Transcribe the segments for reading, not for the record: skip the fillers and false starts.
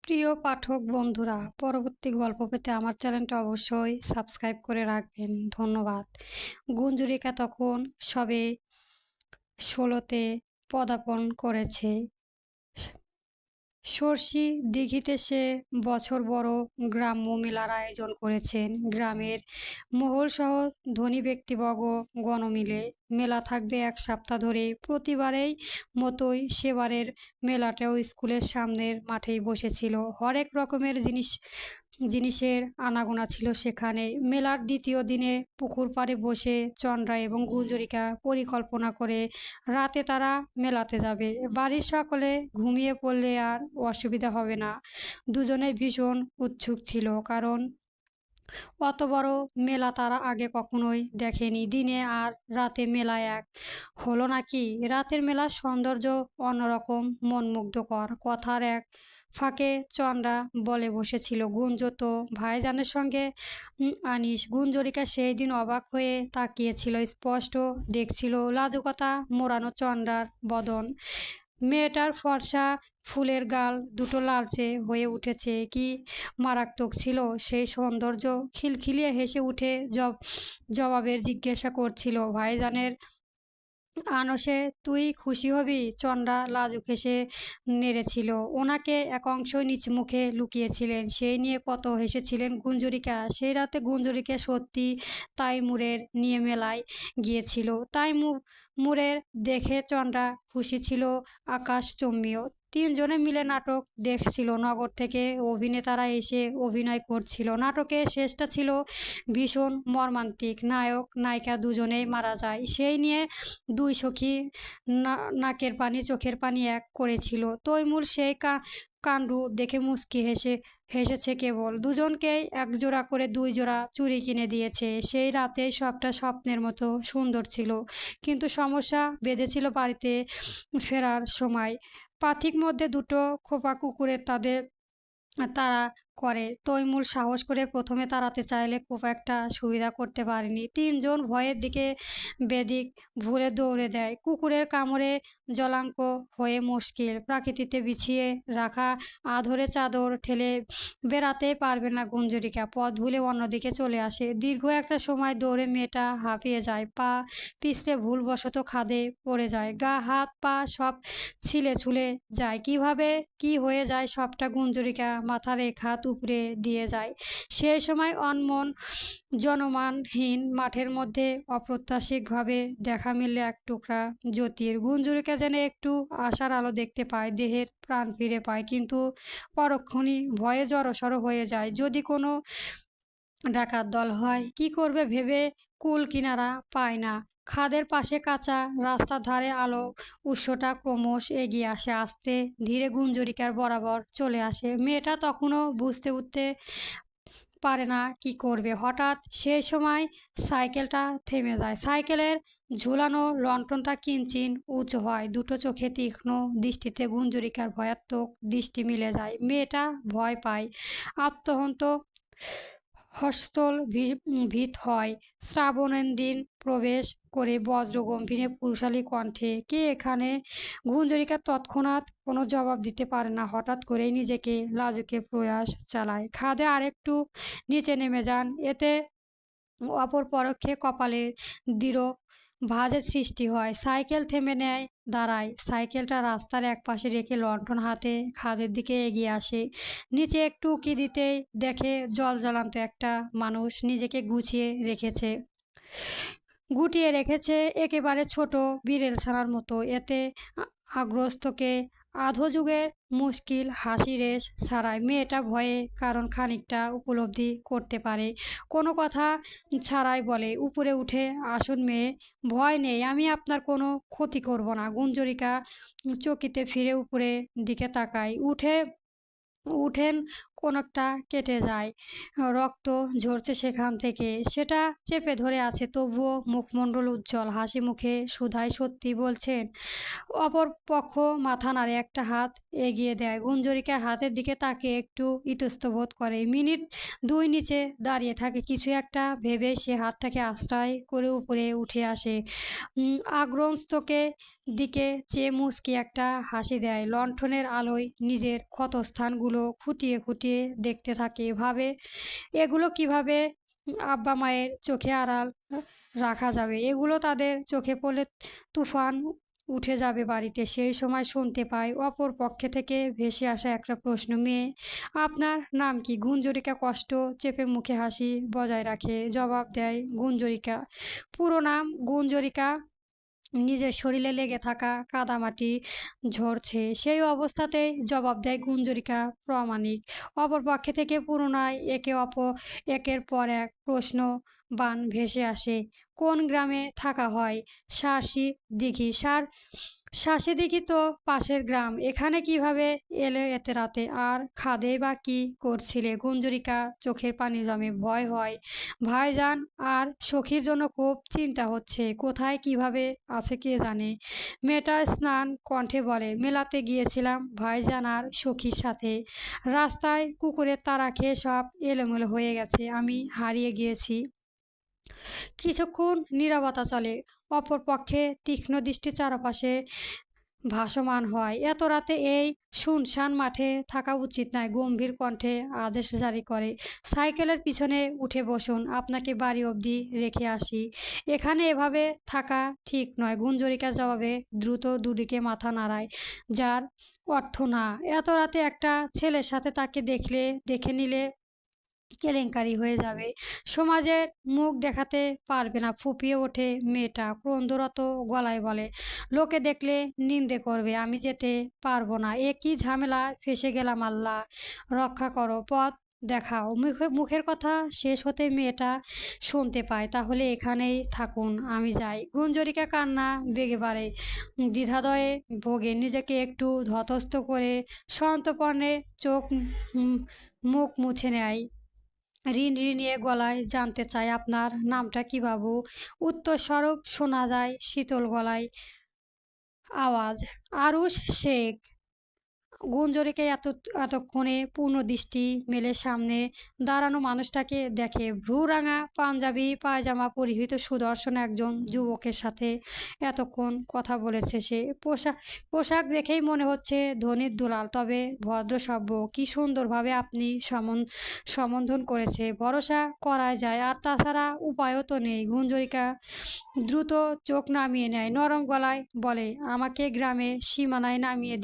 প্রিয় পাঠক বন্ধুরা, পরবর্তী গল্প পেতে আমার চ্যানেলটা অবশ্যই সাবস্ক্রাইব করে রাখবেন। ধন্যবাদ। গুঞ্জরিকা তখন সবে ১৬তে পদার্পণ করেছে। সরষী দিঘিতে সে বছর বড় গ্রাম্য মেলার আয়োজন করেছেন। গ্রামের মহলসহ ধনী ব্যক্তিবর্গ গণ মিলে। মেলা থাকবে ১ সপ্তাহ ধরে। প্রতিবারেই মতোই সেবারের মেলাটাও স্কুলের সামনের মাঠেই বসেছিল। হরেক রকমের জিনিসের আনাগোনা ছিল সেখানে। মেলার দ্বিতীয় দিনে পুকুর পাড়ে বসে চন্দ্রা এবং গুঞ্জরিকা পরিকল্পনা করে রাতে তারা মেলাতে যাবে। বাড়ির সকলে ঘুমিয়ে পড়লে আর অসুবিধা হবে না। দুজনেই ভীষণ উৎসুক ছিল, কারণ অত বড় মেলা তারা আগে কখনোই দেখেনি। দিনে আর রাতে মেলা এক হলো নাকি? রাতের মেলার সৌন্দর্য অন্যরকম, মনমুগ্ধকর। কথার এক ফাঁকে চন্দ্রা বলে বসেছিল, গুঞ্জ তো ভাইজানের সঙ্গে আনিস। গুঞ্জরিকা সেই দিন অবাক হয়ে তাকিয়েছিল। স্পষ্ট দেখছিল লাজুকতা মোড়ানো চন্দ্রার বদন। মেয়েটার ফর্সা ফুলের গাল দুটো লালচে হয়ে উঠেছে। কি মারাত্মক ছিল সেই সৌন্দর্য! খিলখিলিয়ে হেসে উঠে জবাবের জিজ্ঞাসা করছিল, ভাইজানের আনসে তুই খুশি হবি? চন্দ্রা লাজুক হেসে নেড়েছিল। ওনাকে এক অংশ নিজ মুখে লুকিয়েছিলেন, সেই নিয়ে কত হেসেছিলেন গুঞ্জরিকা। সেই রাতে গুঞ্জরিকা সত্যি তাইমুরের নিয়ে মেলায় গিয়েছিল। তাইমুরের দেখে চন্দ্রা খুশি ছিল আকাশচুম্বীও। ৩ জনে মিলে নাটক দেখছিল। নগর থেকে অভিনেতারা এসে অভিনয় করছিল। নাটকের শেষটা ছিল ভীষণ মর্মান্তিক। নায়ক নায়িকা দুজনেই মারা যায়। সেই নিয়ে দুই সখী নাকের পানি চোখের পানি এক করেছিল। তৈমুর সেই কাণ্ড দেখে মুচকি হেসেছে কেবল। দুজনকেই ১ জোড়া করে ২ জোড়া চুড়ি কিনে দিয়েছে। সেই রাতেই সবটা স্বপ্নের মতো সুন্দর ছিল। কিন্তু সমস্যা বেঁধেছিল বাড়িতে ফেরার সময়। পাথিক মধ্যে দুটো খোপা কুকুরে তাড়া করে। তৈমুর সাহস করে প্রথমে তাড়াতে চাইলে খুব একটা সুবিধা করতে পারেনি। ৩ জন ভয়ের দিকে বেদিক ভুলে দৌড়ে দেয়। কুকুরের কামড়ে জলাঙ্ক হয়ে মুশকিল। প্রকৃতিতে বিছিয়ে রাখা আঁধড়ে চাদর ঠেলে বেরাতেই পারবে না গুঞ্জরিকা। পথ ভুলে অন্যদিকে চলে আসে। দীর্ঘ একটা সময় দৌড়ে মেয়েটা হাঁপিয়ে যায়। পা পিছলে ভুলবশত খাদে পড়ে যায়। গা হাত পা সব ছিলে ছুলে যায়। কিভাবে কি হয়ে যায় সবটা গুঞ্জরিকা মাথার এক হাত উপরে দিয়ে যায়। সেই সময় অনমন জনমানহীন মাঠের মধ্যে অপ্রত্যাশিতভাবে দেখা মিললে এক টুকরা জ্যোতির। গুঞ্জরিকা যেন একটু আশার আলো দেখতে পায়, দেহের প্রাণ ফিরে পায়। কিন্তু পরক্ষণই ভয়ে জড়সড় হয়ে যায়। যদি কোনো ডাকাত দল হয়, কি করবে ভেবে কুল কিনারা পায় না। খাদের পাশে কাঁচা রাস্তার ধারে আলো উৎসটা ক্রমশ এগিয়ে আসে। আস্তে ধীরে গুঞ্জরিকার বরাবর চলে আসে। মেয়েটা তখনও বুঝতে উঠতে পারে না কি করবে। হঠাৎ সেই সময় সাইকেলটা থেমে যায়। সাইকেলের ঝুলানো লণ্ঠনটা কিঞ্চিৎ উঁচু হয়। দুটো চোখে তীক্ষ্ণ দৃষ্টিতে গুঞ্জরিকার ভয়াত্মক দৃষ্টি মিলে যায়। মেয়েটা ভয় পায়। আত্মহন্ত হস্তল ভীত হয়। শ্রাবণের দিন প্রবেশ করে বজ্রগম্ভীরে পুরুষালী কণ্ঠে, কে এখানে? গুঞ্জরিকা তৎক্ষণাৎ কোনো জবাব দিতে পারে না। হঠাৎ করেই নিজেকে লাজুকে প্রয়াস চালায়। খাদে আরেকটু নিচে নেমে যান। এতে অপর পরক্ষে কপালে দৃঢ় ভাঁজের সৃষ্টি হয়। সাইকেল থেমে নেয়, দাঁড়ায়। সাইকেলটা রাস্তার একপাশে রেখে লণ্ঠন হাতে খাদের দিকে এগিয়ে আসে। নিচে একটু উঁকি দিতেই দেখে জ্বলজ্বলন্ত একটা মানুষ নিজেকে গুটিয়ে রেখেছে একেবারে ছোট বিড়াল ছানার মতো। এতে আগ্রস্তকে আধো-যুগের মুশকিল হাসি রেশ ছাড়ায়। মেয়েটা ভয়ে, কারণ খানিকটা উপলব্ধি করতে পারে, কোনো কথা ছাড়াই বলে, উপরে উঠে আসুন মেয়ে, ভয় নেই, আমি আপনার কোনো ক্ষতি করব না। গুঞ্জরিকা চকিতে ফিরে উপরের দিকে তাকায়। উঠেন কোনকটা কেটে যায়। রক্ত ঝরছে সেখান থেকে। সেটা চেপে ধরে আছে, তবুও মুখমণ্ডল উজ্জ্বল। হাসি মুখে সুধাই সত্যি বলছেন? অপর পক্ষ মাথা নাড়ে, একটা হাত এগিয়ে দেয়। গুঞ্জরিকার হাতের দিকে তাকিয়ে একটু ইতস্তত বোধ করে। মিনিট ২ নিচে দাঁড়িয়ে থাকে। কিছু একটা ভেবে সে হাতটাকে আশ্রয় করে উপরে উঠে আসে। আগ্রস্তকে দিকে চেয়ে মুচকি একটা হাসি দেয়। লণ্ঠনের আলোয় নিজের ক্ষতস্থানগুলো খুঁটিয়ে খুঁটিয়ে দেখতে থাকে। ভাবে এগুলো কিভাবে আব্বা মায়ের চোখে আড়াল রাখা যাবে। এগুলো তাদের চোখে পড়লে তুফান উঠে যাবে বাড়িতে। সেই সময় শুনতে পায় অপর পক্ষে থেকে ভেসে আসা একটা প্রশ্ন, মেয়ে আপনার নাম কি? গুঞ্জরিকা কষ্ট চেপে মুখে হাসি বজায় রাখে জবাব দেয়, গুঞ্জরিকা। পুরো নাম গুঞ্জরিকা। নিজের শরীরে লেগে থাকা কাদামাটি ঝরছে, সেই অবস্থাতেই জবাব দেয় গুঞ্জরিকা প্রামাণিক। অপর পক্ষে থেকে পুনরায় একের পর এক প্রশ্ন বান ভেসে আসে। কোন গ্রামে থাকা হয়? শাসি দিঘি। শাসি দিঘি তো পাশের গ্রাম, এখানে কিভাবে এলে এত রাতে? আর খাদে বা কি করছিলে? গুঞ্জরিকা চোখের পানি জমে। ভয় হয় ভাইজান, আর সখীর জন্য খুব চিন্তা হচ্ছে। কোথায় কিভাবে আছে কে জানে। মেয়েটা স্নান কণ্ঠে বলে, মেলাতে গিয়েছিলাম ভাইজান আর সখীর সাথে। রাস্তায় কুকুরের তাড়া খেয়ে সব এলোমেলো হয়ে গেছে, আমি হারিয়ে গিয়েছি। কিছুক্ষণ নীরবতা চলে। অপর পক্ষে তীক্ষ্ণ দৃষ্টি চারপাশে ভাসমান হয়। এত রাতে এই শুনশান মাঠে থাকা উচিত নয়। গম্ভীর কণ্ঠে আদেশ জারি করে, সাইকেলের পিছনে উঠে বসুন, আপনাকে বাড়ি অবধি রেখে আসি। এখানে এভাবে থাকা ঠিক নয়। গুঞ্জরিকা জবাবে দ্রুত দুদিকে মাথা নাড়ায়, যার অর্থ না। এত রাতে একটা ছেলের সাথে তাকে দেখে নিলে কেলেঙ্কারি হয়ে যাবে। সমাজের মুখ দেখাতে পারবে না। ফুঁপিয়ে ওঠে মেয়েটা ক্রন্দরত গলায় বলে, লোকে দেখলে নিন্দে করবে, আমি যেতে পারবো না। এ কি ঝামেলায় ফেঁসে গেলাম, আল্লাহ রক্ষা করো, পথ দেখাও। মুখের কথা শেষ হতে মেয়েটা শুনতে পায়, তাহলে এখানেই থাকুন, আমি যাই। গুঞ্জরিকা কান্না বেগে বাড়ে, দ্বিধাদ্বয়ে ভোগে। নিজেকে একটু ধতস্থ করে সন্তর্পণে মুখ মুছে নেয়। ঋণঋণিয়ে গলায় জানতে চায়, আপনার নামটা কি বাবু? উত্তরস্বরূপ শোনা যায় শীতল গলায় আওয়াজ, আরুশ শেখ। গুঞ্জরিকে এতক্ষণে পূর্ণ দৃষ্টি মেলে সামনে দাঁড়ানো মানুষটাকে দেখে। ভ্রুরাঙা পাঞ্জাবি পায়জামা পরিহিত সুদর্শন একজন যুবকের সাথে এতক্ষণ কথা বলেছে সে। পোশাক দেখেই মনে হচ্ছে ধনীর দুলাল, তবে ভদ্রসভ্য। কি সুন্দরভাবে আপনি সম্বোধন করেছে, ভরসা করা যায়। আর তাছাড়া উপায়ও তো নেই। গুঞ্জরিকা দ্রুত চোখ নামিয়ে নেয়, নরম গলায় বলে, আমাকে গ্রামে সীমানায় নামিয়ে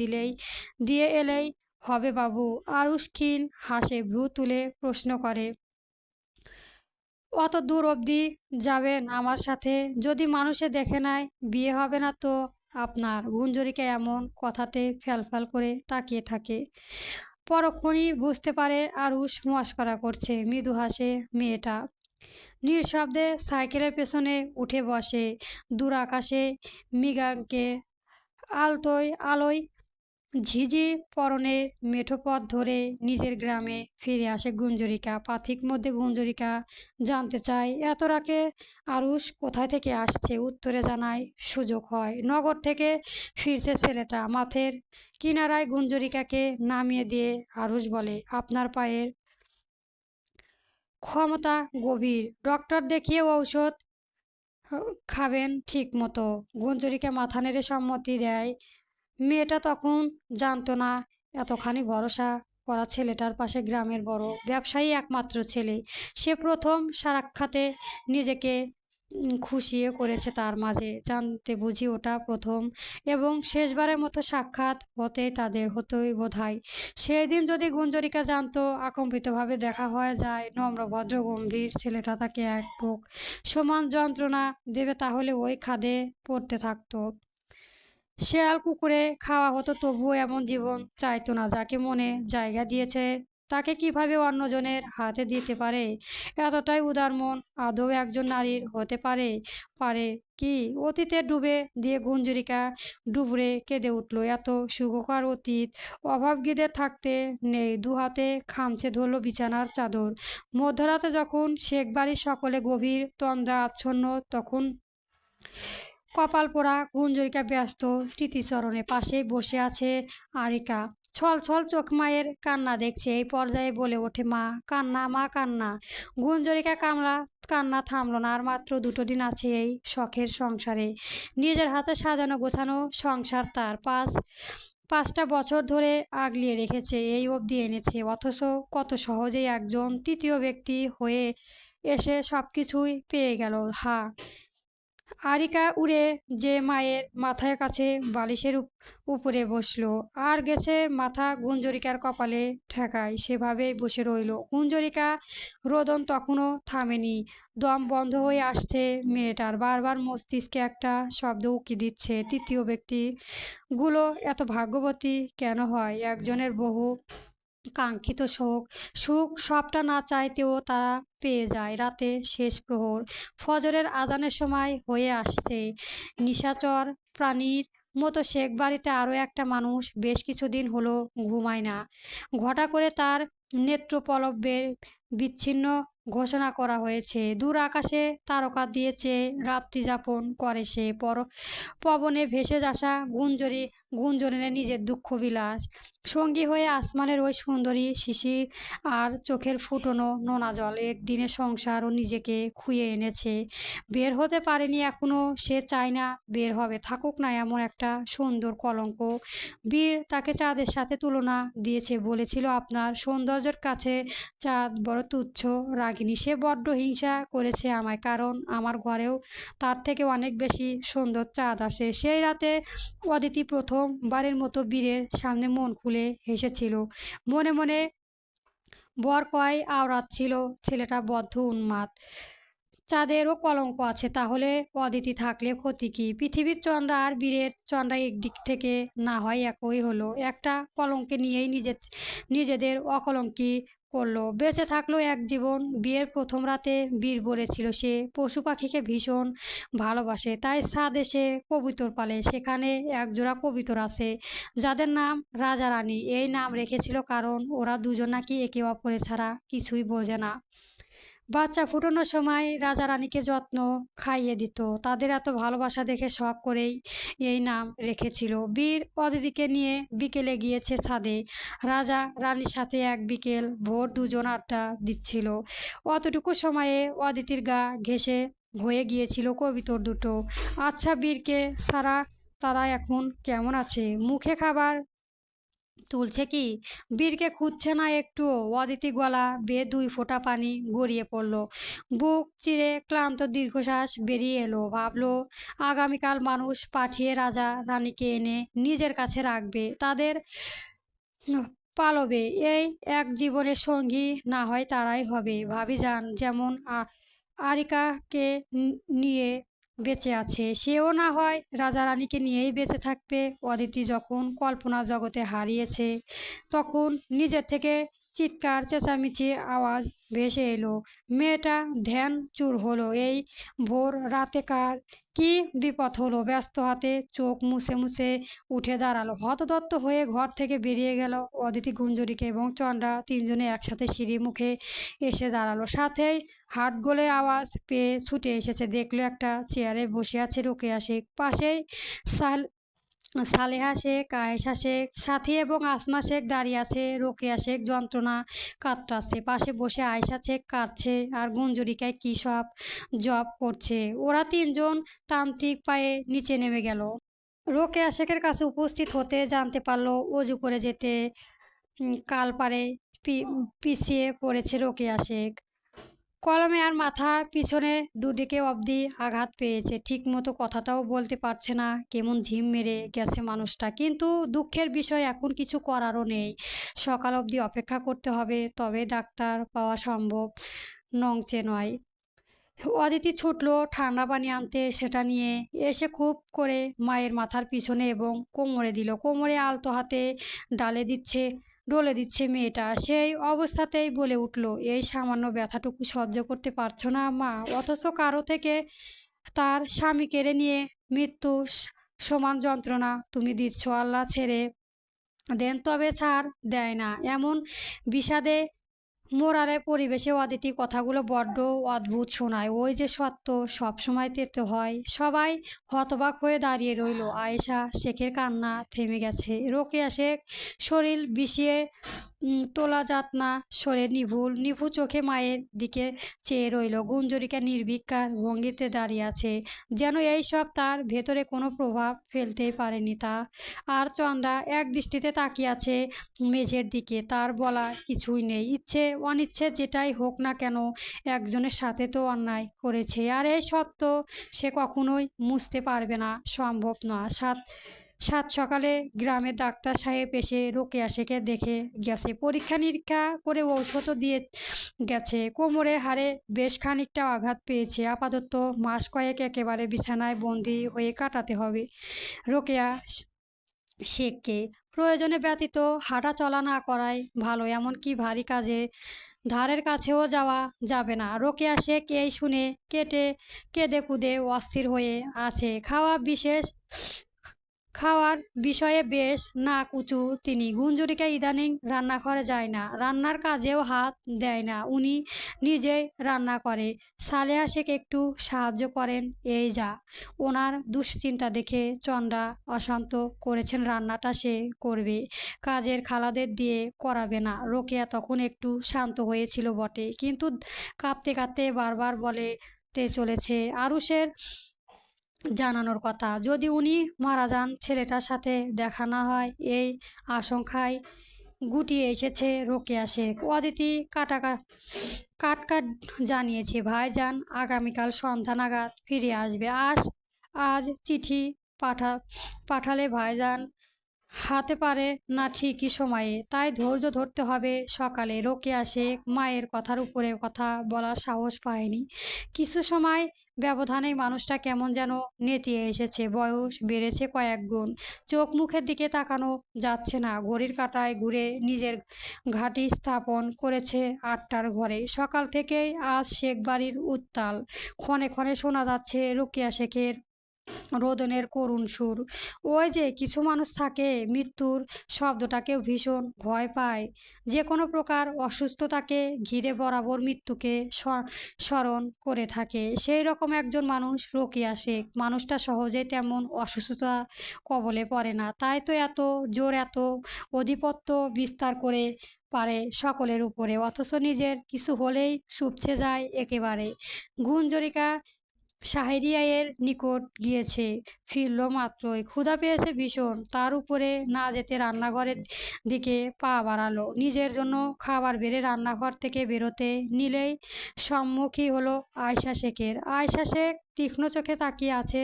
দিয়ে এলেই হবে বাবু। আরুষ ক্ষীণ হাসে, ভ্রু তুলে প্রশ্ন করে, অত দূর অবধি যাবেন আমার সাথে? যদি মানুষে দেখে নেয় বিয়ে হবে না তো আপনার? গুঞ্জরিকা এমন কথাতে ফ্যালফ্যাল করে তাকিয়ে থাকে। পরক্ষণই বুঝতে পারে আরুষ মশকরা করছে। মৃদু হাসে মেয়েটা, নিঃশব্দে সাইকেলের পেছনে উঠে বসে। দূর আকাশে মৃগাঙ্কের আলোয় ঝিঝি পরনে মেঠো পথ ধরে নিজের গ্রামে ফিরে আসে গুঞ্জরিকা। পাথিক মধ্যে গুঞ্জরিকা জানতে চায়, এত রাতে আরুষ কোথায় থেকে আসছে। উত্তরে জানায় সুযোগ হয়, নগর থেকে ফিরছে ছেলেটা। মাঠের কিনারায় গুঞ্জরিকাকে নামিয়ে দিয়ে আরুষ বলে, আপনার পায়ের ক্ষমতা গভীর, ডক্টর দেখিয়ে ঔষধ খাবেন ঠিক মতো। গুঞ্জরিকা মাথা নেড়ে সম্মতি দেয়। মেয়েটা তখন জানতো না এতখানি ভরসা করা ছেলেটার পাশে গ্রামের বড় ব্যবসায়ী একমাত্র ছেলে। সে প্রথম সাক্ষাতে নিজেকে খুশিয়ে করেছে তার মাঝে। জানতে বুঝি ওটা প্রথম এবং শেষবারের মতো সাক্ষাৎ হতোই বোধহয়। সেই দিন যদি গুঞ্জরিকা জানতো আকম্পিতভাবে দেখা হয়ে যায়, নম্র ভদ্র গম্ভীর ছেলেটা তাকে এক বুক সমান যন্ত্রণা দেবে, তাহলে ওই খাদে পড়তে থাকতো, শেয়াল কুকুরে খাওয়া হতো, তবুও এমন জীবন চাইতো না। যাকে মনে জায়গা দিয়েছে তাকে কিভাবে অন্যজনের হাতে দিতে পারে? এতটাই উদার মন আদৌ একজন নারীর হতে পারে? পারে কি? অতীতে ডুবে দিয়ে গুঞ্জরিকা ডুবরে কেঁদে উঠল। এত সুখকর অতীত অভাবগীদের থাকতে নেই। দুহাতে খামচে ধরল বিছানার চাদর। মধ্যরাতে যখন শেখ বাড়ির সকলে গভীর তন্দ্রা আচ্ছন্ন, তখন কপাল পোড়া গুঞ্জরিকা ব্যস্ত স্মৃতিচরণে। পাশেই বসে আছে আরিকা, ছলছল চোখ মায়ের কান্না দেখছে। এই পর্যায়ে বলে ওঠে, মা কান্না, মা কান্না। গুঞ্জরিকা কান্না থামলো না। আর মাত্র 2টো দিন আছে এই শখের সংসারে। নিজের হাতে সাজানো গোছানো সংসার তার 5টা বছর ধরে আগলিয়ে রেখেছে, এই অবধি এনেছে। অথচ কত সহজেই একজন তৃতীয় ব্যক্তি হয়ে এসে সবকিছুই পেয়ে গেল। আরিকা উড়ে যে মায়ের মাথার কাছে বালিশের উপরে বসলো, আর গেছে মাথা গুঞ্জরিকার কপালে ঠেকায়। সেভাবেই বসে রইল। গুঞ্জরিকা রোদন তখনও থামেনি। দম বন্ধ হয়ে আসছে মেয়েটার। বারবার মস্তিষ্কে একটা শব্দ উকি দিচ্ছে, তৃতীয় ব্যক্তিগুলো এত ভাগ্যবতী কেন হয়? একজনের বহু কাঙ্ক্ষিত সুখ সবটা না চাইতেও তারা পেয়ে যায়। রাতে শেষ প্রহর, ফজরের আজানের সময় হয়ে আসছে। নিশাচর প্রাণীর মতো শেখ বাড়িতে আরও একটা মানুষ বেশ কিছুদিন হলো ঘুমায় না। ঘটা করে তার নেত্রপলব্যের বিচ্ছিন্ন ঘোষণা করা হয়েছে। দূর আকাশে তারকা দিয়ে চেয়ে রাত্রি যাপন করে সে। পবনে ভেসে আসা গুঞ্জরণে নিজের দুঃখ বিলাস। সঙ্গী হয়ে আসমানের ওই সুন্দরী শিশির আর চোখের ফুটনো নোনা জল একদিনে সংসার ও নিজেকে খুইয়ে এনেছে। বের হতে পারেনি এখনো। সে চায় না বের হবে। থাকুক না এমন একটা সুন্দর কলঙ্ক। বীর তাকে চাঁদের সাথে তুলনা দিয়েছে, বলেছিল, আপনার সৌন্দর্যের কাছে চাঁদ বড় তুচ্ছ। রাগিনী সে বড্ড হিংসা করেছে আমায়, কারণ আমার ঘরেও তার থেকে অনেক বেশি সুন্দর চাঁদ আসে। সেই রাতে অদিতি প্রথমবারের মতো বীরের সামনে মন খুলে হেসেছিল। মনে মনে বর কয় আওড়াচ্ছিল, ছেলেটা বদ্ধ উন্মাদ। চাঁদেরও কলঙ্ক আছে, তাহলে অদিতি থাকলে ক্ষতি কি? পৃথিবীর চন্দ্রা আর বীরের চন্দ্রা একদিক থেকে না হয় একই হলো। একটা কলঙ্কে নিয়েই নিজেদের অকলঙ্কি করলো। বেঁচে থাকলো এক জীবন। বিয়ের প্রথম রাতে বীর বলেছিল সে পশু পাখিকে ভীষণ ভালোবাসে, তাই ছাদে সে কবুতর পালে। সেখানে একজোড়া কবুতর আছে যাদের নাম রাজা রানী। এই নাম রেখেছিল কারণ ওরা দুজন নাকি একে অপরের ছাড়া কিছুই বোঝে না। বাচ্চা ফুটানোর সময় রাজা রানীকে যত্ন খাইয়ে দিত। তাদের এত ভালোবাসা দেখে শখ করেই এই নাম রেখেছিল। বীর অদিতিকে নিয়ে বিকেলে গিয়েছে ছাদে। রাজা রানীর সাথে এক বিকেল ভোর দুজন আড্ডা দিচ্ছিল। অতটুকু সময়ে অদিতির গা ঘেঁষে হয়ে গিয়েছিল কবিতর দুটো। আচ্ছা, বীরকে সারা তারা এখন কেমন আছে? মুখে খাবার তুলছে কি? বীরকে খুঁজছে না একটুও। অদিতি গলা বেয়ে 2 ফোঁটা পানি গড়িয়ে পড়ল। বুক চিরে ক্লান্ত দীর্ঘশ্বাস বেরিয়ে এলো। ভাবলো আগামীকাল মানুষ পাঠিয়ে রাজা রানীকে এনে নিজের কাছে রাখবে, তাদের পালবে। এই এক জীবনের সঙ্গী না হয় তারাই হবে। ভাবিজান যেমন আরিকাকে নিয়ে বেঁচে আছে, সেও না হয় রাজা রানীকে নিয়েই বেঁচে থাকবে। অদিতি যখন কল্পনা জগতে হারিয়েছে, তখন নিজের থেকে চিৎকার চেঁচামেচি আওয়াজ ভেসে এলো। মেয়েটা ধ্যান চুর হলো। এই ভোর রাতে কার কি বিপদ হলো? ব্যস্ত হাতে চোখ মুছে মুছে উঠে দাঁড়ালো। হতদত্ত হয়ে ঘর থেকে বেরিয়ে গেল। অদিতি, গুঞ্জরিকা এবং চন্দ্রা তিনজনে একসাথে সিঁড়ির মুখে এসে দাঁড়ালো। সাথেই হাট গোলে আওয়াজ পেয়ে ছুটে এসেছে। দেখলো একটা চেয়ারে বসে আছে রোকেয়া শেখ। পাশেই সালেহা শেখ, আয়েশা শেখ, সাথী এবং আসমা শেখ দাঁড়িয়ে আছে। রোকেয়া শেখ যন্ত্রণা কাতরাচ্ছে। পাশে বসে আয়েশা শেখ কাঁদছে আর গুঞ্জরিকায় কী সব জপ করছে। ওরা তিনজন তান্ত্রিক পায়ে নিচে নেমে গেল। রোকেয়া শেখের কাছে উপস্থিত হতে জানতে পারলো অজু করে যেতে কালপাড়ে পিছিয়ে পড়েছে রোকেয়া শেখ। কলমে আর মাথার পিছনে দুদিকে অবধি আঘাত পেয়েছে। ঠিকমতো কথাটাও বলতে পারছে না। কেমন ঝিম মেরে গেছে মানুষটা। কিন্তু দুঃখের বিষয়, এখন কিছু করারও নেই। সকাল অবধি অপেক্ষা করতে হবে, তবে ডাক্তার পাওয়া সম্ভব নংচে নয়। অদিতি ছুটল ঠান্ডা পানি আনতে। সেটা নিয়ে এসে খুব করে মায়ের মাথার পিছনে এবং কোমরে দিল। কোমরে আলতো হাতে ডলে দিচ্ছে মেয়েটা। সেই অবস্থাতেই বলে উঠল, এই সামান্য ব্যথাটুকু সহ্য করতে পারছো না মা? অথচ কারো থেকে তার স্বামী কেড়ে নিয়ে মৃত্যু সমান যন্ত্রণা তুমি দিচ্ছ। আল্লাহ ছেড়ে দেন, তবে ছাড় দেয় না। এমন বিষাদে মোরালের পরিবেশে অদিতি কথাগুলো বড্ড অদ্ভুত শোনায়। ওই যে সত্য সবসময় তেতো হয়। সবাই হতবাক হয়ে দাঁড়িয়ে রইল। আয়েশা শেখের কান্না থেমে গেছে। রোকেয়া শেখ শরীর বিষিয়ে তোলা যাত না সরে নিভু চোখে মায়ের দিকে চেয়ে রইল। গুঞ্জরিকা নির্বিকার ভঙ্গিতে দাঁড়িয়ে আছে, যেন এই সব তার ভেতরে কোনো প্রভাব ফেলতেই পারেনি তা। আর চন্দ্রা এক দৃষ্টিতে তাকিয়ে আছে মেঝের দিকে। তার বলা কিছুই নেই। ইচ্ছে অনিচ্ছে যেটাই হোক না কেন, একজনের সাথে তো অন্যায় করেছে, আর এই সত্য সে কখনোই মুছতে পারবে না, সম্ভব না। সাত সাত সকালে গ্রামের ডাক্তার সাহেব এসে রোকেয়া শেখকে দেখে গেছে, পরীক্ষা নিরীক্ষা করে ঔষধও দিয়ে গেছে। কোমরের হাড়ে বেশ খানিকটা আঘাত পেয়েছে। আপাতত মাস কয়েক একেবারে বিছানায় বন্দি হয়ে কাটাতে হবে রোকেয়া শেখকে। প্রয়োজনে ব্যতীত হাঁটা চলা না করাই ভালো, এমনকি ভারী কাজে ধারের কাছেও যাওয়া যাবে না। রোকেয়া শেখ এই শুনে কেঁদে কুঁদে অস্থির হয়ে আছে। খাওয়ার বিষয়ে বেশ নাক উঁচু তিনি। গুঞ্জরিকা ইদানিং রান্নাঘরে যায় না, রান্নার কাজেও হাত দেয় না, উনি নিজেই রান্না করে। সালেহা শেখ একটু সাহায্য করেন, এই যা। ওনার দুশ্চিন্তা দেখে চন্দ্রা অশান্ত করেছেন, রান্নাটা সে করবে, কাজের খালাদের দিয়ে করাবে না। রোকেয়া তখন একটু শান্ত হয়েছিল বটে, কিন্তু কাঁদতে কাঁদতে বারবার বলেতে চলেছে আরুষের জানানোর কথা। যদি উনি মারা যান, ছেলেটার সাথে দেখা না হয়, এই আশঙ্কায় গুটিয়ে এসেছে রোকেয়া শেখ। অদিতি কাট জানিয়েছে ভাইজান আগামীকাল সন্ধ্যা নাগাদ ফিরে আসবে। আজ চিঠি পাঠা পাঠালে ভাইজান হাতে পারে না ঠিকই সময়ে, তাই ধৈর্য ধরতে হবে। সকালে রোকেয়া শেখ মায়ের কথার উপরে কথা বলার সাহস পায়নি। কিছু সময় ব্যবধানে মানুষটা কেমন যেন নেতিয়ে এসেছে, বয়স বেড়েছে কয়েক গুণ। চোখ মুখের দিকে তাকানো যাচ্ছে না। ঘড়ির কাঁটায় ঘুরে নিজের ঘাঁটি স্থাপন করেছে 8টার ঘরে। সকাল থেকেই আজ শেখ বাড়ির উত্তাল। ক্ষণে ক্ষণে শোনা যাচ্ছে রোকেয়া শেখের রোদনের করুণ সুর। ওই যে কিছু মানুষ থাকে, মৃত্যুর শব্দটাকেও ভীষণ ভয় পায়, যে কোনো প্রকার অসুস্থতাকে ঘিরে বরাবর মৃত্যুকে স্মরণ করে থাকে। সেই রকম একজন মানুষ রোকেয়া শেখ। মানুষটা সহজে তেমন অসুস্থতা কবলে পড়ে না, তাই তো এত জোর, এত আধিপত্য বিস্তার করে পারে সকলের উপরে, অথচ নিজের কিছু হলেই শুপছে যায় একেবারে। গুঞ্জরিকা শাহরিয়ারের নিকট গিয়েছে, ফিরল মাত্রই ক্ষুধা পেয়েছে ভীষণ, তার উপরে না যেতে রান্নাঘরের দিকে পা বাড়ালো। নিজের জন্য খাবার বেড়ে রান্নাঘর থেকে বেরোতে নিলেই সম্মুখী হলো আয়শা শেখের। আয়শা শেখ তীক্ষ্ণ চোখে তাকিয়ে আছে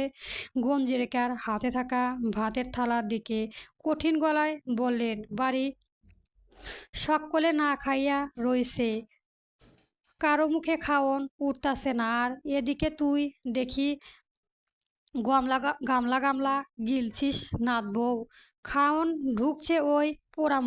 গঞ্জিরিকার হাতে থাকা ভাতের থালার দিকে। কঠিন গলায় বললেন, বাড়ি সকলে না খাইয়া রইছে, কারো মুখে খাওন উঠতাছে না, আর এদিকে তুই দেখি গামলা গামলা গিলছিস নাথ বউ, খাওন ঢুকছে ওই পোড়া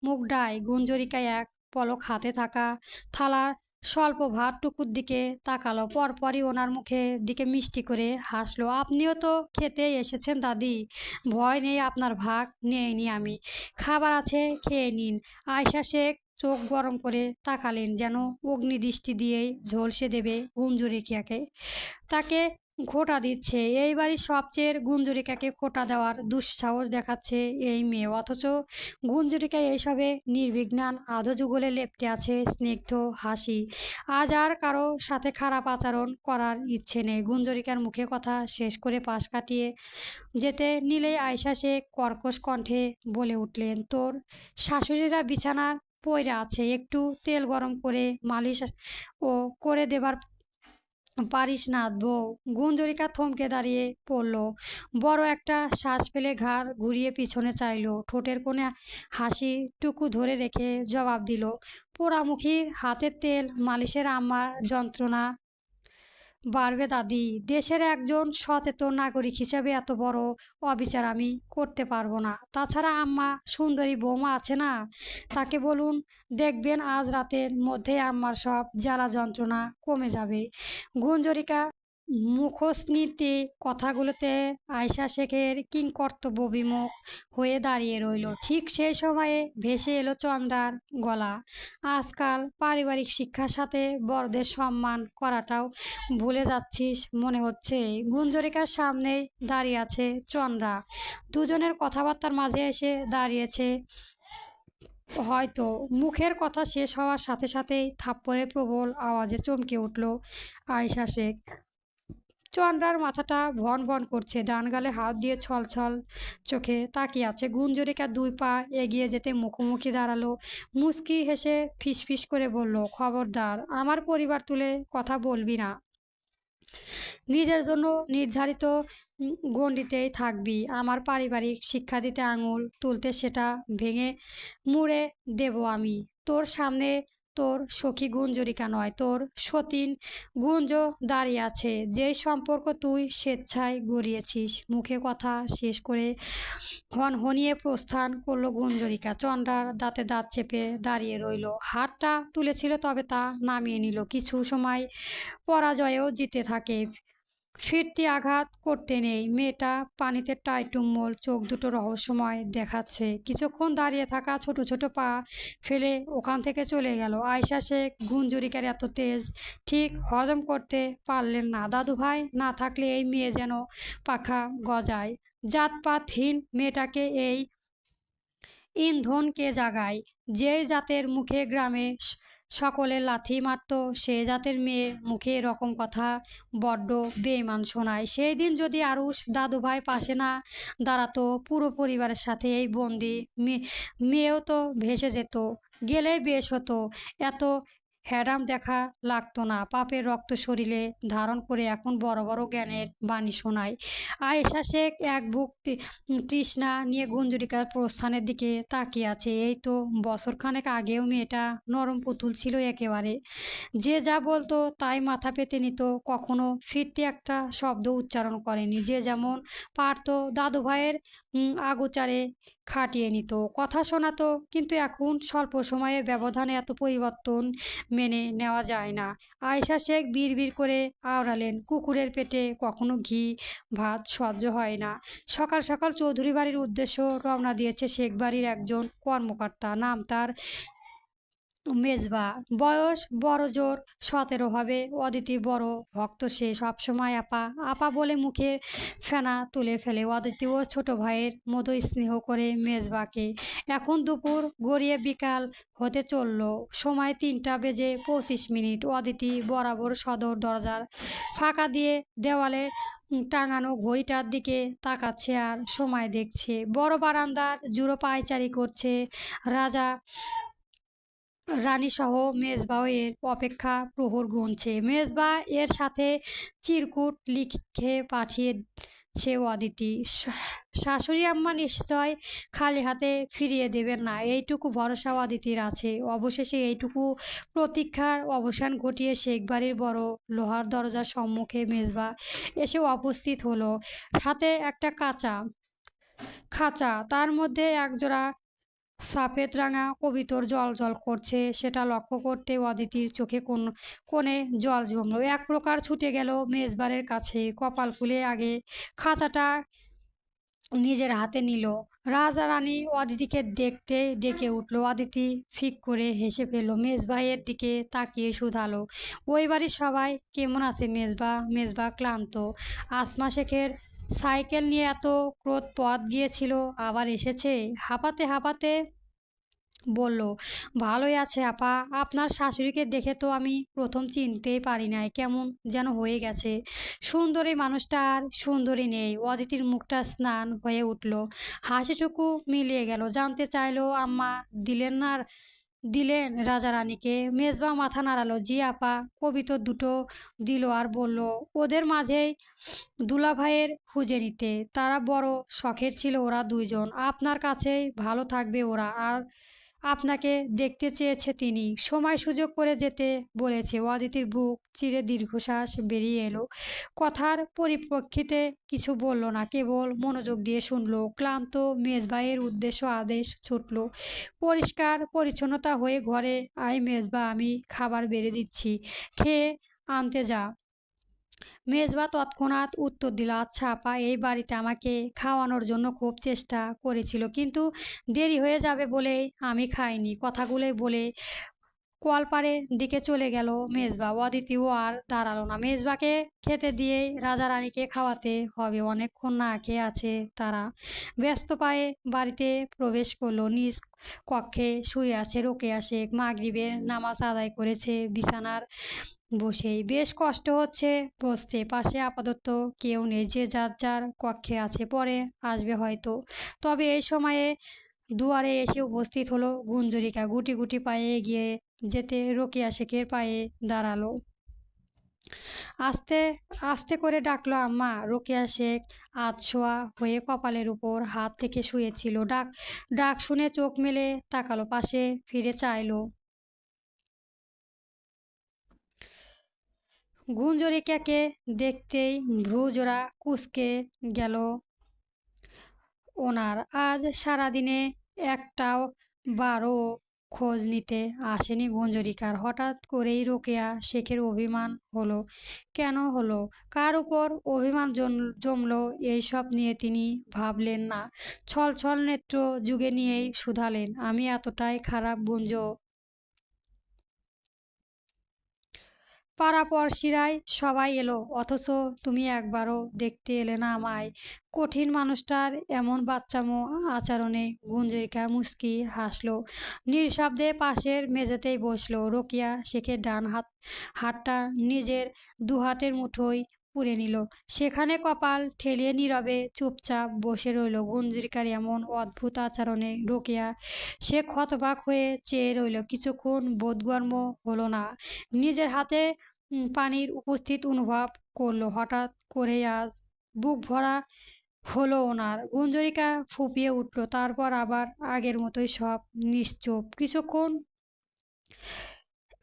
মুখডায়। গুঞ্জরিকা এক পলক হাতে থাকা থালার স্বল্প ভাতটুকুর দিকে তাকালো, পরপরই ওনার মুখের দিকে মিষ্টি করে হাসলো। আপনিও তো খেতে এসেছেন দাদি, ভয় নেই, আপনার ভাগ নেইনি আমি, খাবার আছে, খেয়ে নিন। আয়শা শেখ চোখ গরম করে তাকালেন, যেন অগ্নিদৃষ্টি দিয়েই ঝলসে দেবে গুঞ্জরিকাকে। তাকে খোঁটা দিচ্ছে এই বাড়ির সবচেয়ে, গুঞ্জরিকাকে খোঁটা দেওয়ার দুঃসাহস দেখাচ্ছে এই মেয়ে, অথচ গুঞ্জরিকা এইসবে নির্বিঘ্ন। আধো যুগলে লেপ্টে আছে স্নিগ্ধ হাসি। আজ আর কারো সাথে খারাপ আচরণ করার ইচ্ছে নেই। গুঞ্জরিকার মুখে কথা শেষ করে পাশ কাটিয়ে যেতে নিলেই আয়শা শেখ কর্কশ কণ্ঠে বলে উঠলেন, তোর শাশুড়িরা বিছানার পইড়া আছে, একটু তেল গরম করে মালিশ ও করে দেবার পারিস না বউ। গুঞ্জরিকা থমকে দাঁড়িয়ে পড়ল, বড় একটা শ্বাস ফেলে ঘাড় ঘুরিয়ে পিছনে চাইল, ঠোঁটের কোণে হাসি টুকু ধরে রেখে জবাব দিল, পোড়ামুখীর হাতের তেল মালিশের আমার যন্ত্রণা বাড়বে দাদি। দেশের একজন সচেতন নাগরিক হিসেবে এত বড় অবিচার আমি করতে পারবো না। তাছাড়া আম্মা সুন্দরী বৌমা আছে না, তাকে বলুন, দেখবেন আজ রাতের মধ্যেই আম্মার সব জ্বালা যন্ত্রণা কমে যাবে। গুঞ্জরিকা মুখোশনীতি কথাগুলোতে আয়শা শেখের কিংকর্তব্য বিমুখ হয়ে দাঁড়িয়ে রইল। ঠিক সেই সময়ে ভেসে এলো চন্দ্রার গলা। আজকাল পারিবারিক শিক্ষার সাথে বড়দের সম্মান করাটাও ভুলে যাচ্ছিস মনে হচ্ছে। গুঞ্জরিকার সামনেই দাঁড়িয়ে আছে চন্দ্রা। দুজনের কথাবার্তার মাঝে এসে দাঁড়িয়েছে হয়তো। মুখের কথা শেষ হওয়ার সাথে সাথেই থাপ্পড়ে প্রবল আওয়াজে চমকে উঠল আয়শা শেখ। চন্দ্রার মাথাটা ভন ভন করছে, ডান গালে হাত দিয়ে ছলছল চোখে তাকিয়ে আছে। গুঞ্জরিকা 2 পা এগিয়ে যেতে মুখোমুখি দাঁড়ালো। মুচকি হেসে ফিসফিস করে বলল, খবরদার আমার পরিবার তুলে কথা বলবি না। নিজের জন্য নির্ধারিত গণ্ডিতেই থাকবি। আমার পারিবারিক শিক্ষা দিতে আঙুল তুলতে সেটা ভেঙে মুড়ে দেব আমি। তোর সামনে তোর সখী গুঞ্জরিকা নয়, তোর সতীন গুঞ্জ দাঁড়িয়ে আছে, যেই সম্পর্ক তুই স্বেচ্ছায় গড়িয়েছিস। মুখে কথা শেষ করে হনহনিয়ে প্রস্থান করলো গুঞ্জরিকা। চন্দ্রার দাঁতে দাঁত চেপে দাঁড়িয়ে রইল। হাতটা তুলেছিল তবে তা নামিয়ে নিল। কিছু সময় পরাজয়েও জিতে থাকে। ফিরতি আঘাত করতে নেই। মেয়েটা পানিতে টাইটুম্বল, চোখ দুটো রহস্যময় দেখাচ্ছে। কিছুক্ষণ দাঁড়িয়ে থাকা, ছোট ছোট পা ফেলে ওখান থেকে চলে গেল। আয়শা শেখ গুঞ্জরিকার এত তেজ ঠিক হজম করতে পারলেন না। দাদুভাই না থাকলে এই মেয়ে যেন পাখা গজায়। জাতপাতহীন মেয়েটাকে এই ইন্ধন কে জাগায়? যেই জাতের মুখে গ্রামে সকলে লাথি মারত, সে জাতের মেয়ের মুখে এরকম কথা বড্ড বেইমান শোনায়। সেই দিন যদি আরুষ দাদুভাই পাশে না দাঁড়াতো, পুরো পরিবারের সাথে এই বন্দি মেয়েও তো ভেসে যেত। গেলেই বেশ হতো, এত হ্যাডাম দেখা লাগতো না। পাপের রক্ত শরীরে ধারণ করে এখন বড় বড় জ্ঞানের বাণী শোনায়। আয়েশা শেখ এক বুক তৃষ্ণা নিয়ে গুঞ্জরিকার প্রস্থানের দিকে তাকিয়ে আছে। এই তো বছরখানেক আগেও মেয়েটা নরম পুতুল ছিল একেবারে। যে যা বলতো তাই মাথা পেতে নিত, কখনো ফিরতি একটা শব্দ উচ্চারণ করেনি। যে যেমন পারত দাদুভাইয়ের আগুচারে খাটিয়ে নিত, কথা শোনাতো। কিন্তু এখন স্বল্প সময়ের ব্যবধানে এত পরিবর্তন মেনে নেওয়া যায় না। আয়েশা শেখ বিড়বিড় করে আওড়ালেন, কুকুরের পেটে কখনো ঘি ভাত সহ্য হয় না। সকাল সকাল চৌধুরী বাড়ির উদ্দেশ্য রওনা দিয়েছে শেখ বাড়ির একজন কর্মকর্তা। নাম তার মেজবা। বয়স বড়জোর 17 হবে। অদিতি বড় ভক্ত সে, সবসময় আপা আপা বলে মুখে ফেনা তুলে ফেলে। অদিতিও ছোট ভাইয়ের মতো স্নেহ করে মেজবাকে। এখন দুপুর গড়িয়ে বিকাল হতে চলল। সময় 3:25। অদিতি বরাবর সদর দরজার ফাঁকা দিয়ে দেওয়ালে টাঙানো ঘড়িটার দিকে তাকাচ্ছে আর সময় দেখছে। বড় বারান্দার জুড়ো পায়চারি করছে রাজা রানীসহ। মেজবাও এর অপেক্ষা প্রহর গুনছে। মেজবা এর সাথে চিরকুট লিখে পাঠিয়েছে অদিতি। শাশুড়ি আম্মা নিশ্চয় খালি হাতে ফিরিয়ে দেবেন না, এইটুকু ভরসা অদিতির আছে। অবশেষে এইটুকু প্রতীক্ষার অবসান ঘটিয়ে শেখ বাড়ির বড় লোহার দরজার সম্মুখে মেজবা এসে উপস্থিত হলো। হাতে একটা খাঁচা, তার মধ্যে একজোড়া সাফেদ রাঙা কবিতর জল করছে। সেটা লক্ষ্য করতে অদিতির চোখে কোণে জল জমল। এক প্রকার ছুটে গেল মেজবারের কাছে। কপাল খুলে আগে খাঁচাটা নিজের হাতে নিল। রাজা রানী অদিতিকে দেখতে ডেকে উঠল। অদিতি ফিক করে হেসে ফেলল, মেজবাইয়ের দিকে তাকিয়ে শুধালো, ওই বাড়ির সবাই কেমন আছে মেজবা? মেজবা ক্লান্ত। আসমা শেখের সাইকেল নিয়ে এত ক্রোধ পথ গিয়েছিল, আবার এসেছে। হাঁপাতে হাঁপাতে বলল, ভালোই আছে আপা। আপনার শাশুড়িকে দেখে তো আমি প্রথম চিনতেই পারি নাই, কেমন যেন হয়ে গেছে। সুন্দরী মানুষটা আর সুন্দরী নেই। অদিতির মুখটা স্নান হয়ে উঠল, হাসিটুকু মিলিয়ে গেল। জানতে চাইলো, আম্মা দিলেন রাজা রানীকে? মেজবা মাথা নাড়ালো, জি আপা। কবিতর দুটো দিল আর বলল, ওদের মাঝেই দুলাভাইয়ের খুঁজে নিতে। তারা বড় শখের ছিল ওরা দুইজন। আপনার কাছেই ভালো থাকবে ওরা, আর আপনাকে দেখতে চেয়েছে তিনি। সময় সুযোগ করে যেতে বলেছে। অদিতির বুক চিরে দীর্ঘশ্বাস বেরিয়ে এলো। কথার পরিপ্রেক্ষিতে কিছু বলল না, কেবল মনোযোগ দিয়ে শুনল। ক্লান্ত মেজবাইয়ের উদ্দেশ্য আদেশ ছুটল, পরিষ্কার পরিচ্ছন্নতা হয়ে ঘরে আয় মেজবা, আমি খাবার বেড়ে দিচ্ছি, খেয়ে আনতে যা। মেজবা তৎক্ষণাৎ উত্তর দিল, আচ্ছা আপা, এই বাড়িতে আমাকে খাওয়ানোর জন্য খুব চেষ্টা করেছিল, কিন্তু দেরি হয়ে যাবে বলেই আমি খাইনি। কথাগুলোই বলে কলপাড়ের দিকে চলে গেল মেজবা। অদিতিও আর দাঁড়ালো না। মেজবাকে খেতে দিয়েই রাজা রানীকে খাওয়াতে হবে। অনেকক্ষণ না খেয়ে আছে তারা। ব্যস্ত পায়ে বাড়িতে প্রবেশ করলো। নিজ কক্ষে শুয়ে আছে রোকেয়া শেখ। মাগরিবের নামাজ আদায় করেছে বিছানার বসেই। বেশ কষ্ট হচ্ছে বসতে। পাশে আপাতত কেউ নেই, যে যার যার কক্ষে আছে, পরে আসবে হয়তো। তবে এই সময়ে দুয়ারে এসে উপস্থিত হলো গুঞ্জরিকা। গুটি গুটি পায়ে এগিয়ে যেতে রোকেয়া শেখের পায়ে দাঁড়ালো। আস্তে আস্তে করে ডাকলো, আম্মা। রোকেয়া শেখ আধশোয়া হয়ে কপালের উপর হাত থেকে শুয়েছিল। ডাক ডাক শুনে চোখ মেলে তাকালো, পাশে ফিরে চাইলো। গুঞ্জরিকাকে দেখতেই ভ্রুজোড়া কুঁচকে গেল ওনার। আজ সারাদিনে একটাও বারও খোঁজ নিতে আসেনি গুঞ্জরিকার। হঠাৎ করেই রোকেয়া শেখের অভিমান হলো। কেন হলো? কার উপর অভিমান জমলো এইসব নিয়ে তিনি ভাবলেন না। ছল ছল নেত্র যুগে নিয়েই শুধালেন, আমি এতটাই খারাপ গুঞ্জ? পাড়াপড়শিরাই সবাই এলো, অথচ তুমি একবারও দেখতে এলে না আমায়। কঠিন মানুষটার এমন বাচ্চামো আচরণে গুঞ্জরিকা মুচকি হাসলো। নিঃশব্দে পাশের মেঝেতেই বসলো। রোকিয়া শেখের ডান হাতটা নিজের দুহাতের মুঠোয় পুরে নিল। সেখানে কপাল ঠেলিয়ে নীরবে চুপচাপ বসে রইল। গুঞ্জরিকার এমন অদ্ভুত আচরণে রোকেয়া শেখ হতবাক হয়ে চেয়ে রইল। কিছুক্ষণ বোধগম্য হলো না। নিজের হাতে পানির উপস্থিত অনুভব করলো। হঠাৎ করে আজ বুক ভরা হলো ওনার। গুঞ্জরিকা ফুঁপিয়ে উঠল। তারপর আবার আগের মতোই সব নিশ্চুপ। কিছুক্ষণ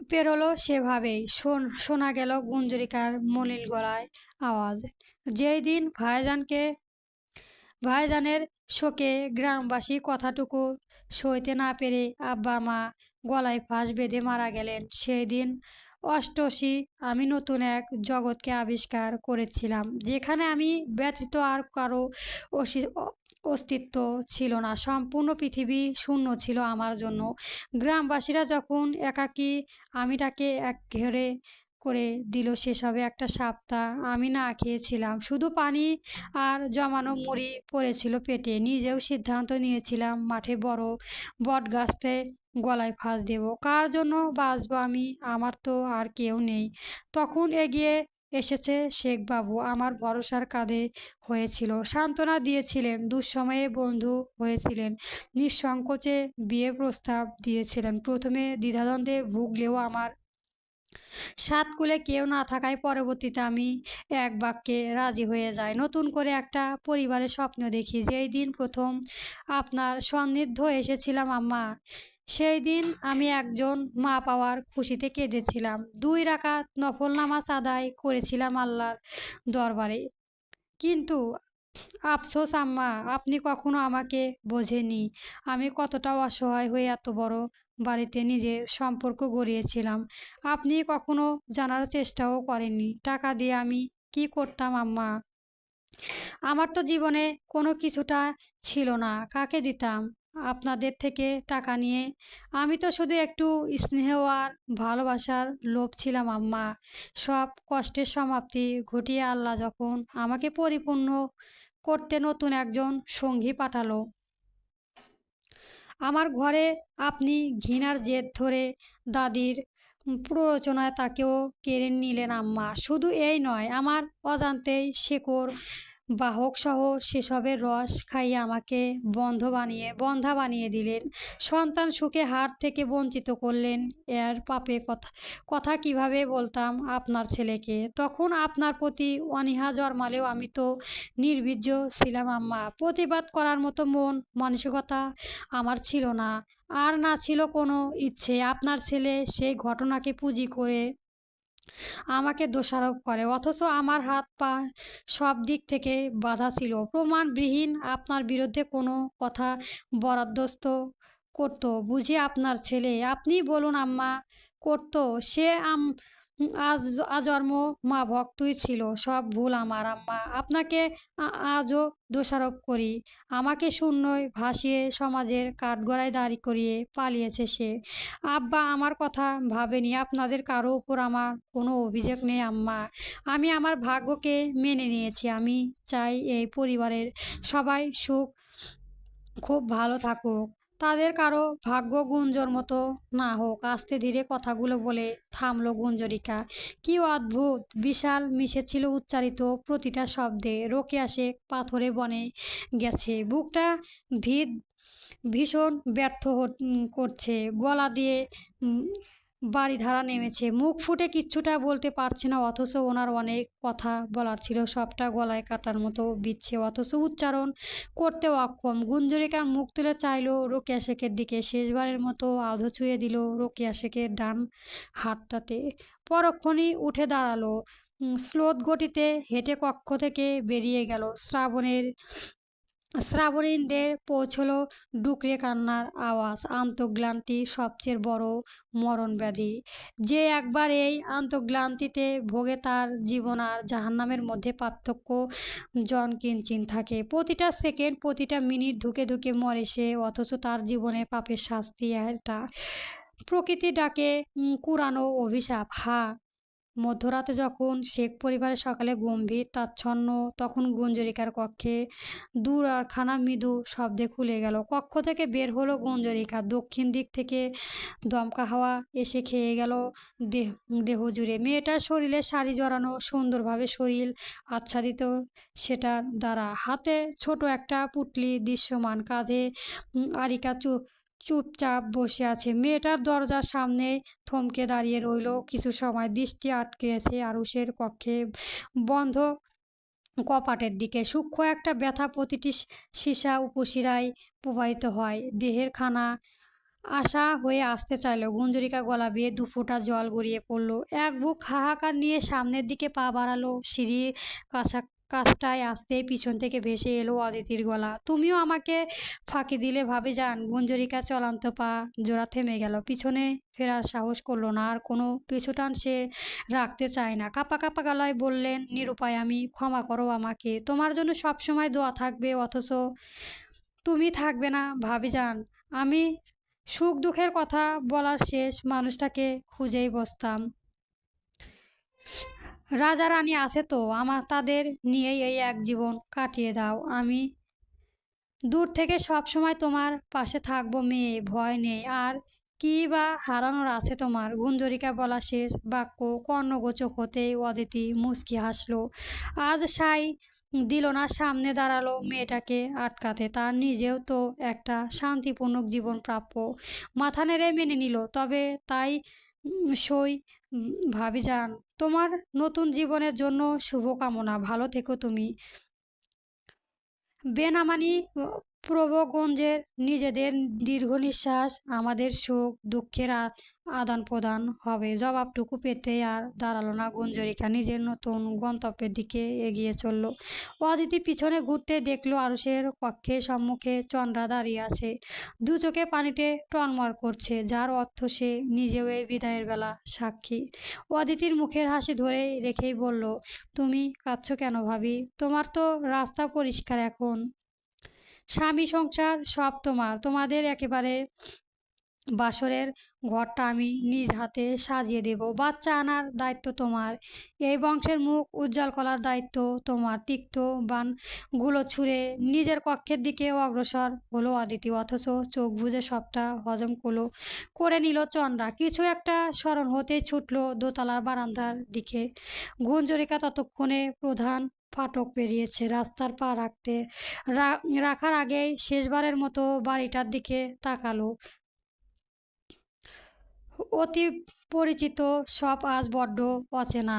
পেরোলো সেভাবেই। শোনা গেল গুঞ্জরিকার মলিন গলায় আওয়াজ, যেই দিন ভাইজানের শোকে গ্রামবাসী কথাটুকু সইতে না পেরে আব্বা মা গলায় ফাঁস বেঁধে মারা গেলেন, সেই দিন অষ্টশী আমি নতুন এক জগৎকে আবিষ্কার করেছিলাম, যেখানে আমি ব্যতীত আর কারো অস্তিত্ব ছিল না। সম্পূর্ণ পৃথিবী শূন্য ছিল আমার জন্য। গ্রামবাসীরা যখন একাকী আমিটাকে একঘরে করে দিল, সেসবে একটা সপ্তাহ আমি না খেয়েছিলাম। শুধু পানি আর জমানো মুড়ি পড়েছিল পেটে। নিজেও সিদ্ধান্ত নিয়েছিলাম মাঠে বড় বটগাছতে গলায় ফাঁস দেব। কার জন্য বাঁচবো আমি? আমার তো আর কেউ নেই। তখন এগিয়ে এসেছে শেখবাবু, আমার ভরসার কাঁধে হয়েছিল, সান্ত্বনা দিয়েছিলেন, দুঃসময়ে বন্ধু হয়েছিলেন, নিঃসংকোচে বিয়ে প্রস্তাব দিয়েছিলেন। প্রথমে দ্বিধাদ্বন্দ্বে ভুগলেও আমার সাতকুলে কেউ না থাকায় পরবর্তীতে আমি এক বাক্যে রাজি হয়ে যাই। নতুন করে একটা পরিবারের স্বপ্ন দেখি। যেই দিন প্রথম আপনার সান্নিধ্য এসেছিলাম আম্মা, সেই দিন আমি একজন মা পাওয়ার খুশিতে কেঁদেছিলাম। 2 রাকাত নফল নামাজ আদায় করেছিলাম আল্লাহর দরবারে। কিন্তু আফসোস আম্মা, আপনি কখনো আমাকে বোঝেননি। আমি কতটা অসহায় হয়ে এত বড় বাড়িতে নিজের সম্পর্ক গড়িয়েছিলাম। আপনি কখনো জানার চেষ্টাও করেননি টাকা দিয়ে আমি কি করতাম আম্মা। আমার তো জীবনে কোনো কিছুটা ছিল না, কাকে দিতাম? আপনাদের থেকে টাকা নিয়ে। আমি তো শুধু একটু স্নেহ আর ভালোবাসার লোভ ছিলাম আম্মা। সব কষ্টের সমাপ্তি ঘটিয়ে আল্লাহ যখন আমাকে পরিপূর্ণ করতে নতুন একজন সঙ্গী পাঠালো আমার ঘরে, আপনি ঘৃণার জেদ ধরে দাদির প্ররোচনায় তাকেও কেড়ে নিলেন আম্মা। শুধু এই নয়, আমার অজান্তেই শেকড় বাহকসহ সেসবের রস খাইয়ে আমাকে বন্ধা বানিয়ে দিলেন। সন্তান সুখে হাত থেকে বঞ্চিত করলেন। এর পাপে কথা কথা কিভাবে বলতাম আপনার ছেলেকে? তখন আপনার প্রতি অনীহা জন্মালেও আমি তো নির্বীর্য ছিলাম আম্মা। প্রতিবাদ করার মতো মন মানসিকতা আমার ছিল না। আর না ছিল কোনো ইচ্ছে। আপনার ছেলে সেই ঘটনাকে পুঁজি করে আমাকে দোষারোপ করে, অথচ আমার হাত পা সব দিক থেকে বাঁধা ছিল। প্রমাণবিহীন আপনার বিরুদ্ধে কোনো কথা বরাদ্দস্ত করতো বুঝি আপনার ছেলে? আপনিই বলুন আম্মা, করতো সে? আজ আজন্ম মা ভক্তই ছিল। সব ভুল আমার আম্মা। আপনাকে আজও দোষারোপ করি। আমাকে শূন্যয় ভাসিয়ে সমাজের কাঠগড়ায় দাঁড় করিয়ে পালিয়েছে সে। আব্বা আমার কথা ভাবেনি। আপনাদের কারো উপর আমার কোনো অভিযোগ নেই আম্মা। আমি আমার ভাগ্যকে মেনে নিয়েছি। আমি চাই এই পরিবারের সবাই খুব ভালো থাকুক। তাদের কারো ভাগ্য গুঞ্জর মতো না হোক। আস্তে ধীরে কথাগুলো বলে থামল গুঞ্জরিকা। কি অদ্ভুত বিশাল মিশেছিল উচ্চারিত প্রতিটা শব্দে। রোকেয়া শেখ পাথরে বনে গেছে। বুকটা ভিদ ভীষণ করছে। গলা দিয়ে উম বারিধারা নেমেছে। মুখ ফুটে কিচ্ছুটা বলতে পারছে না, অথচ ওনার অনেক কথা বলার ছিল। সবটা গলায় কাটার মতো বিচ্ছে, অথচ উচ্চারণ করতেও অক্ষম। গুঞ্জরিকা মুখ তুলে চাইল রোকেয়া শেখের দিকে। শেষবারের মতো আধো ছুঁয়ে দিল রোকেয়া শেখের ডান হাতটাতে। পরক্ষণই উঠে দাঁড়ালো। স্লোত গতিতে হেঁটে কক্ষ থেকে বেরিয়ে গেল। শ্রাবণীদের পৌঁছলো ডুকরে কান্নার আওয়াজ। আন্তঃগ্লান্তি সবচেয়ে বড় মরণব্যাধি। যে একবার এই আন্তঃগ্লান্তিতে ভোগে তার জীবন আর জাহান্নামের মধ্যে পার্থক্য জনকিঞ্চিন থাকে। প্রতিটা সেকেন্ড, প্রতিটা মিনিট ধুকে ধুকে মরে সে, অথচ তার জীবনের পাপের শাস্তি এটা। প্রকৃতি ডাকে কুরানো অভিশাপ। মধ্যরাতে যখন শেখ পরিবারের সকালে গম্ভীর তাচ্ছন্ন, তখন গুঞ্জরিকার কক্ষে দূর আরখানা মৃদু শব্দে খুলে গেল। কক্ষ থেকে বের হলো গুঞ্জরিকা। দক্ষিণ দিক থেকে দমকা হাওয়া এসে খেয়ে গেল দেহ দেহ জুড়ে। মেয়েটার শরীরে শাড়ি জড়ানো, সুন্দরভাবে শরীর আচ্ছাদিত সেটার দ্বারা। হাতে ছোট একটা পুঁটলি দৃশ্যমান, কাঁধে আরিকা চুপচাপ বসে আছে। মেয়েটার দরজার সামনে থমকে দাঁড়িয়ে রইল কিছু সময়। দৃষ্টি আটকে আছে আরুষের কক্ষে বন্ধ কপাটের দিকে। সূক্ষ্ম একটা ব্যথা প্রতিটি সীসা উপশিরায় প্রবাহিত হয়। দেহের খানা আশা হয়ে আসতে চাইল। গুঞ্জরিকা গলা বেয়ে দুফোঁটা জল গড়িয়ে পড়ল। এক বুক হাহাকার নিয়ে সামনের দিকে পা বাড়ালো। সিঁড়ি কাছা কাছটায় আসতেই পিছন থেকে ভেসে এলো অদিতির গলা। তুমিও আমাকে ফাঁকি দিলে ভাবিজান। গুঞ্জরিকা চলন্ত পা জোড়া থেমে গেল। পিছনে ফেরার সাহস করলো না। আর কোনো পিছুটান সে রাখতে চায় না। কাঁপা কাঁপা গলায় বললেন, নিরুপায় আমি, ক্ষমা করো আমাকে। তোমার জন্য সবসময় দোয়া থাকবে, অথচ তুমি থাকবে না ভাবিজান। আমি সুখ দুঃখের কথা বলার শেষ মানুষটাকে খুঁজেই বসতাম। রাজা রানী আছে তো, আমার তাদের নিয়েই এই এক জীবন কাটিয়ে দাও। আমি দূর থেকে সব সময় তোমার পাশে থাকবো মেয়ে, ভয় নেই। আর কী বা হারানোর আছে তোমার? গুঞ্জরিকা বলা শেষ বাক্য কর্ণগোচর হতেই অদিতি মুচকি হাসল। আজ সাই দিল না সামনে দাঁড়ালো মেয়েটাকে আটকাতে। তার নিজেও তো একটা শান্তিপূর্ণ জীবন প্রাপ্য। মাথা নেড়ে মেনে নিল। তবে তাই সই ভাবিজান। তোমার নতুন জীবনের জন্য শুভকামনা। ভালো থেকো তুমি। বেনামানি প্রভগঞ্জের নিজেদের দীর্ঘ নিঃশ্বাস। আমাদের সুখ দুঃখের আদান-প্রদান হবে। জবাবটুকু পেতে আর দাঁড়ালো না গুঞ্জরিকা। নিজের নতুন গন্তব্যের দিকে এগিয়ে চলল। অদিতি পিছনে ঘুরতে দেখল আরুষের কক্ষের সম্মুখে চন্দ্রা দাঁড়িয়ে আছে। দু চোখে পানিতে টনময় করছে, যার অর্থ সে নিজেও এই বিদায়ের বেলা সাক্ষী। অদিতির মুখের হাসি ধরে রেখেই বলল, তুমি কাঁদছো কেন ভাবি? তোমার তো রাস্তা পরিষ্কার এখন। স্বামী সংসার সব তোমার। তোমাদের একেবারে বাসরের ঘরটা আমি নিজ হাতে সাজিয়ে দেব। বাচ্চা আনার দায়িত্ব তোমার। এই বংশের মুখ উজ্জ্বল করার দায়িত্ব তোমার। তিক্ত বাণগুলো ছুঁড়ে নিজের কক্ষের দিকে অগ্রসর হলো অদিতি। অথচ চোখ বুজে সবটা হজম করে নিল চন্দ্রা। কিছু একটা স্মরণ হতেই ছুটল দোতলার বারান্দার দিকে। গুঞ্জরিকা ততক্ষণে প্রধান ফাটক পেরিয়েছে। রাস্তার পা রাখার আগেই শেষবারের মতো বাড়িটার দিকে তাকালো। অতি পরিচিত সব আজ বড্ড অচেনা।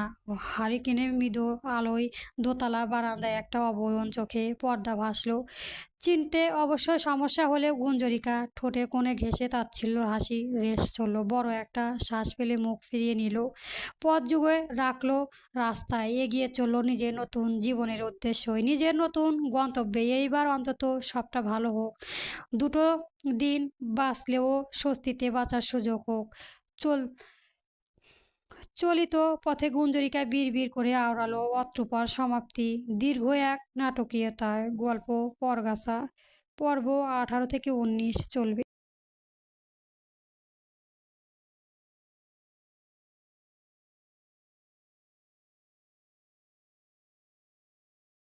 হারিকেনের মৃদু আলোয় দোতলা বারান্দায় একটা অবয়ন চোখে পর্দা ভাসল। চিনতে অবশ্যই সমস্যা হলেও গুঞ্জরিকা ঠোঁটের কোণে ঘেঁষে তাচ্ছিল্য হাসি রেশ চলল। বড় একটা শ্বাস ফেলে মুখ ফিরিয়ে নিল। পথ যুগে রাখলো রাস্তায়। এগিয়ে চলল নিজের নতুন জীবনের উদ্দেশ্যই, নিজের নতুন গন্তব্যে। এইবার অন্তত সবটা ভালো হোক। দুটো দিন বাঁচলেও স্বস্তিতে বাঁচার সুযোগ হোক। চল চলিত পথে গুঞ্জরিকা বিড়বিড় করে আওড়ালো অতঃপর সমাপ্তি দীর্ঘ এক নাটকীয়তায়। গল্প পরগাছা, পর্ব 18 থেকে 19 চলবে।